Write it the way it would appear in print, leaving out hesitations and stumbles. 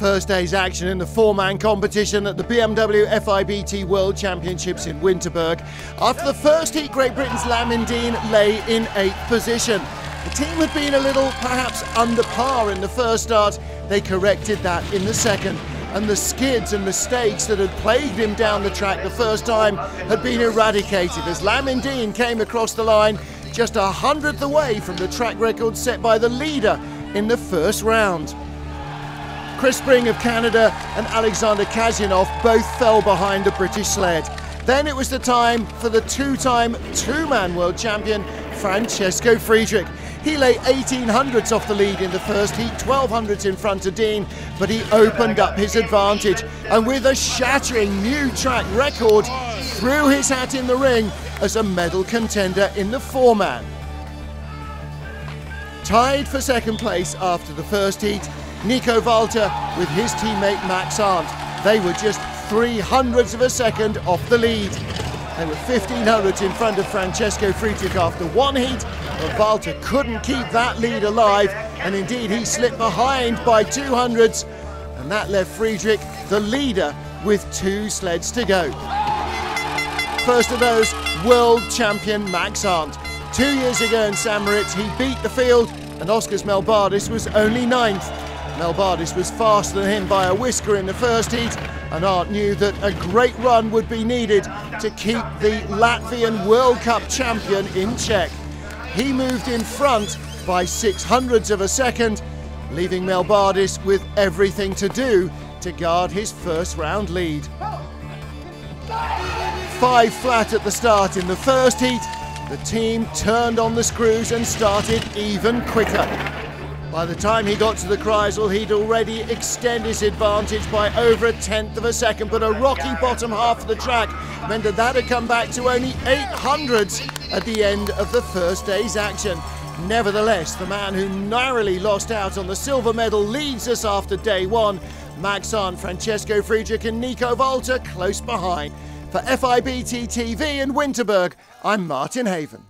First day's action in the four-man competition at the BMW FIBT World Championships in Winterberg. After the first heat, Great Britain's Lamindine lay in 8th position. The team had been a little, perhaps, under par in the first start. They corrected that in the second, and the skids and mistakes that had plagued him down the track the first time had been eradicated as Lamindine came across the line just 100th away from the track record set by the leader in the first round. Chris Spring of Canada and Alexander Kazyanov both fell behind the British sled. Then it was the time for the two-time two-man world champion Francesco Friedrich. He lay 1800ths off the lead in the first heat, 1200ths in front of Dean, but he opened up his advantage and with a shattering new track record threw his hat in the ring as a medal contender in the four-man. Tied for second place after the first heat, Nico Walther with his teammate Max Arndt. They were just 300ths of a second off the lead. They were 1500ths in front of Francesco Friedrich after one heat, but Walther couldn't keep that lead alive, and indeed he slipped behind by 200ths, and that left Friedrich the leader with 2 sleds to go. First of those, world champion Max Arndt. 2 years ago in St. Moritz, he beat the field, and Oskars Melbardis was only 9th. Melbardis was faster than him by a whisker in the first heat, and Arndt knew that a great run would be needed to keep the Latvian World Cup champion in check. He moved in front by 600ths of a second, leaving Melbardis with everything to do to guard his first round lead. 5 flat at the start in the first heat, the team turned on the screws and started even quicker. By the time he got to the Kreisel, he'd already extended his advantage by over 1/10 of a second, but a rocky bottom half of the track meant that had come back to only 800ths at the end of the first day's action. Nevertheless, the man who narrowly lost out on the silver medal leads us after day one. Max Arndt, Francesco Friedrich and Nico Walther close behind. For FIBT TV in Winterberg, I'm Martin Haven.